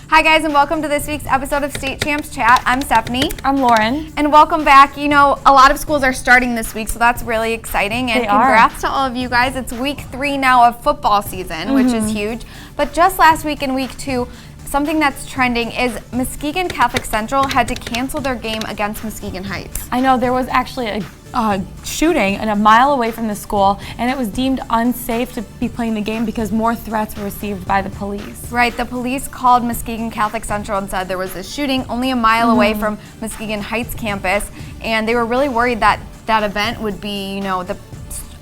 Hi guys, and welcome to this week's episode of State Champs Chat. I'm Stephanie. I'm Lauren. And welcome back. You know, a lot of schools are starting this week, so that's really exciting. And congrats to all of you guys. It's week 3 now of football season, which is huge. But just last week in week 2, something that's trending is Muskegon Catholic Central had to cancel their game against Muskegon Heights. I know there was actually a shooting a mile away from the school, and it was deemed unsafe to be playing the game because more threats were received by the police. Right, the police called Muskegon Catholic Central and said there was a shooting only a mile away from Muskegon Heights campus, and they were really worried that that event would be, you know, the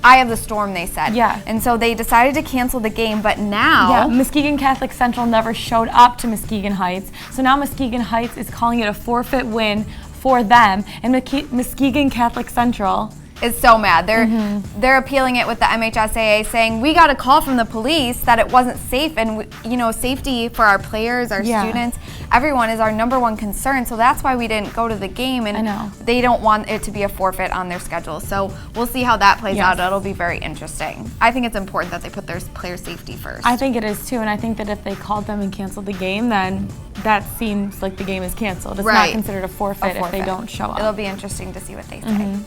eye of the storm, they said. Yeah. And so they decided to cancel the game, but now... Yeah, Muskegon Catholic Central never showed up to Muskegon Heights, so now Muskegon Heights is calling it a forfeit win for them, and Muskegon Catholic Central is so mad. They're appealing it with the MHSAA, saying we got a call from the police that it wasn't safe, and you know, safety for our players, our students, everyone is our number one concern. So that's why we didn't go to the game, and they don't want it to be a forfeit on their schedule. So we'll see how that plays out. It'll be very interesting. I think it's important that they put their player safety first. I think it is too, and I think that if they called them and canceled the game, then that seems like the game is canceled. It's not considered a forfeit if they don't show up. It'll be interesting to see what they say.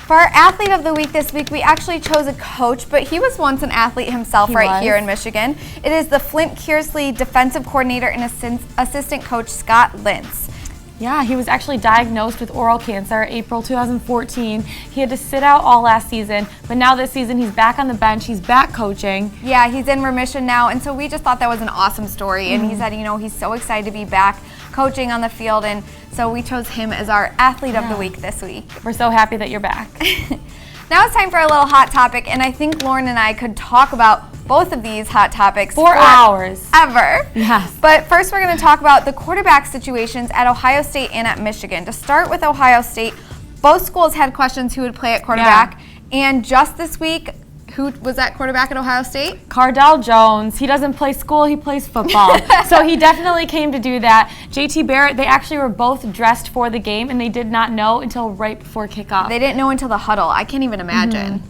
For our Athlete of the Week this week, we actually chose a coach, but he was once an athlete himself here in Michigan. It is the Flint Kearsley defensive coordinator and assistant coach, Scott Lints. Yeah, he was actually diagnosed with oral cancer April 2014. He had to sit out all last season, but now this season he's back on the bench, he's back coaching. Yeah, he's in remission now, and so we just thought that was an awesome story, and he said, you know, he's so excited to be back coaching on the field, and so we chose him as our Athlete of the Week this week. We're so happy that you're back. Now it's time for a little hot topic, and I think Lauren and I could talk about both of these hot topics for hours. Ever. Yes. But first we're going to talk about the quarterback situations at Ohio State and at Michigan. To start with Ohio State, both schools had questions who would play at quarterback, and just this week, who was at quarterback at Ohio State? Cardell Jones. He doesn't play school, he plays football. So he definitely came to do that. JT Barrett, they actually were both dressed for the game, and they did not know until right before kickoff. They didn't know until the huddle. I can't even imagine.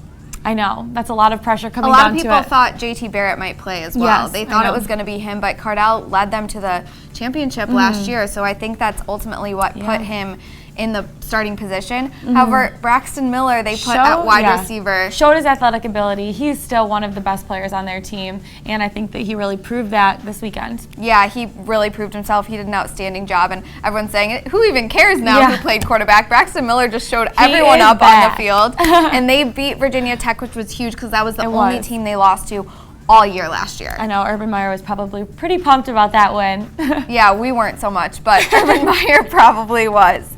I know. That's a lot of pressure coming down to it. A lot of people thought JT Barrett might play as well. Yes, they thought it was going to be him, but Cardell led them to the championship last year, so I think that's ultimately what put him in the starting position. However, Braxton Miller, they put at wide receiver. Showed his athletic ability. He's still one of the best players on their team, and I think that he really proved that this weekend. Yeah, he really proved himself. He did an outstanding job, and everyone's saying, who even cares now who played quarterback? Braxton Miller just showed everyone up on the field, and they beat Virginia Tech, which was huge because that was the only team they lost to all year last year. I know, Urban Meyer was probably pretty pumped about that win. Yeah, we weren't so much, but Urban Meyer probably was.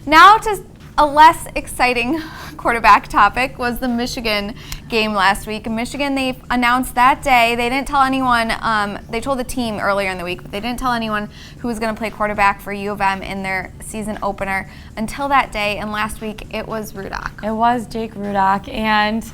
Now to a less exciting quarterback topic was the Michigan game last week. In Michigan, they announced that day, they didn't tell anyone, they told the team earlier in the week, but they didn't tell anyone who was going to play quarterback for U of M in their season opener until that day, and last week it was Rudock. It was Jake Rudock, and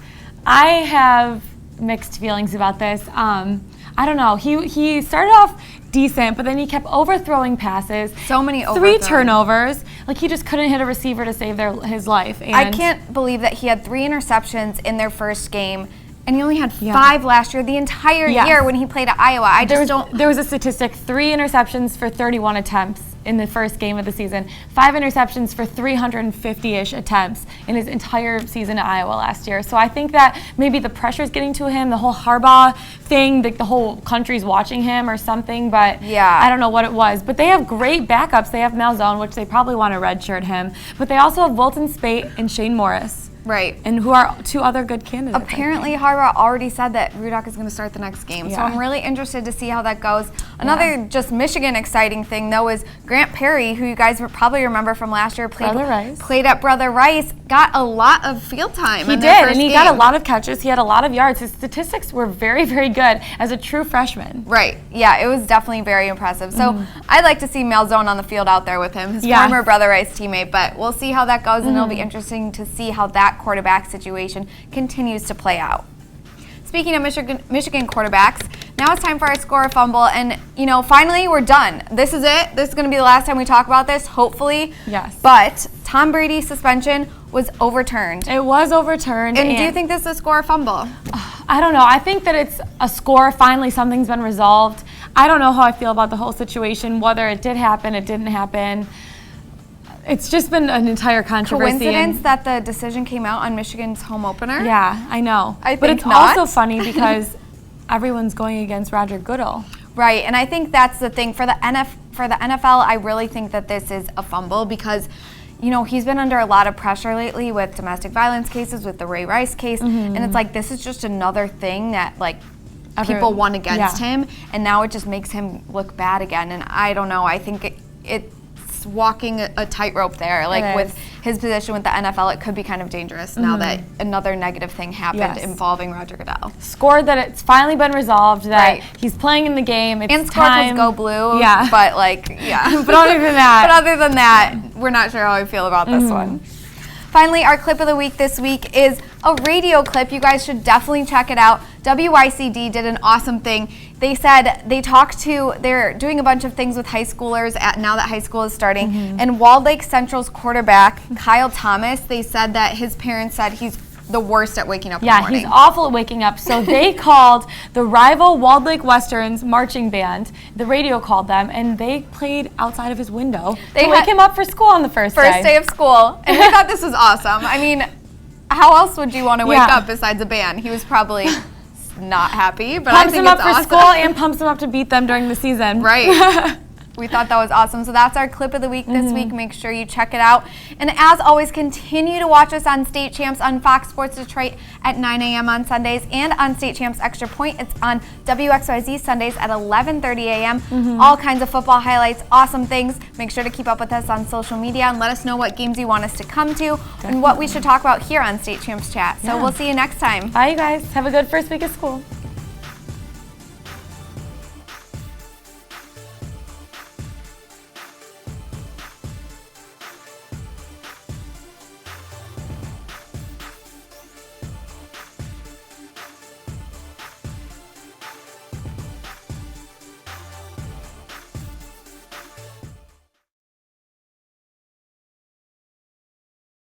I have mixed feelings about this. I don't know. He started off decent, but then he kept overthrowing passes. So many overthrows. 3 turnovers. Like, he just couldn't hit a receiver to save his life. And I can't believe that he had 3 interceptions in their first game, and he only had 5 last year, the entire year when he played at Iowa. There was a statistic, 3 interceptions for 31 attempts in the first game of the season, 5 interceptions for 350-ish attempts in his entire season at Iowa last year. So I think that maybe the pressure's getting to him, the whole Harbaugh thing, the whole country's watching him or something, but I don't know what it was. But they have great backups. They have Malzone, which they probably want to redshirt him, but they also have Volton Spate and Shane Morris. Right. And who are 2 other good candidates. Apparently, Harbaugh already said that Rudock is going to start the next game. So I'm really interested to see how that goes. Another just Michigan exciting thing, though, is Grant Perry, who you guys probably remember from last year, played at Brother Rice, got a lot of field time. He did, and he got a lot of catches. He had a lot of yards. His statistics were very, very good as a true freshman. Right. Yeah, it was definitely very impressive. So I'd like to see Malzone on the field out there with him, his former Brother Rice teammate, but we'll see how that goes, and it'll be interesting to see how that quarterback situation continues to play out. Speaking of Michigan quarterbacks, now it's time for our score or fumble, and you know, finally we're done. This is it. This is going to be the last time we talk about this, hopefully. Yes. But Tom Brady's suspension was overturned. It was overturned. And do you think this is a score or fumble? I don't know. I think that it's a score. Finally, something's been resolved. I don't know how I feel about the whole situation, whether it did happen, it didn't happen. It's just been an entire controversy. Coincidence that the decision came out on Michigan's home opener? Yeah, I know. But it's not. also funny because everyone's going against Roger Goodell. Right, and I think that's the thing. For the NFL, I really think that this is a fumble because, you know, he's been under a lot of pressure lately with domestic violence cases, with the Ray Rice case, and it's like this is just another thing that, like, people won against him, and now it just makes him look bad again. And I don't know, I think it's walking a tightrope there. Like, with his position with the NFL, it could be kind of dangerous now that another negative thing happened involving Roger Goodell. Scored that it's finally been resolved, that he's playing in the game. It's and scored was go blue. Yeah. But, like, yeah. But other than that, we're not sure how I feel about this one. Finally, our clip of the week this week is a radio clip. You guys should definitely check it out. WYCD did an awesome thing. They said they're doing a bunch of things with high schoolers now that high school is starting. And Walled Lake Central's quarterback, Kyle Thomas, they said that his parents said he's the worst at waking up in the morning. Yeah, he's awful at waking up. So they called the rival Walled Lake Western's marching band. The radio called them, and they played outside of his window to wake him up for school on the first day. First day of school. And we thought this was awesome. I mean, how else would you want to wake up besides a band? He was probably not happy, but I think it's awesome. Pumps him up for school and pumps him up to beat them during the season. Right. We thought that was awesome. So that's our clip of the week this week. Make sure you check it out. And as always, continue to watch us on State Champs on Fox Sports Detroit at 9 a.m. on Sundays, and on State Champs Extra Point. It's on WXYZ Sundays at 11:30 a.m. All kinds of football highlights, awesome things. Make sure to keep up with us on social media and let us know what games you want us to come to and what we should talk about here on State Champs Chat. So we'll see you next time. Bye, you guys. Have a good first week of school.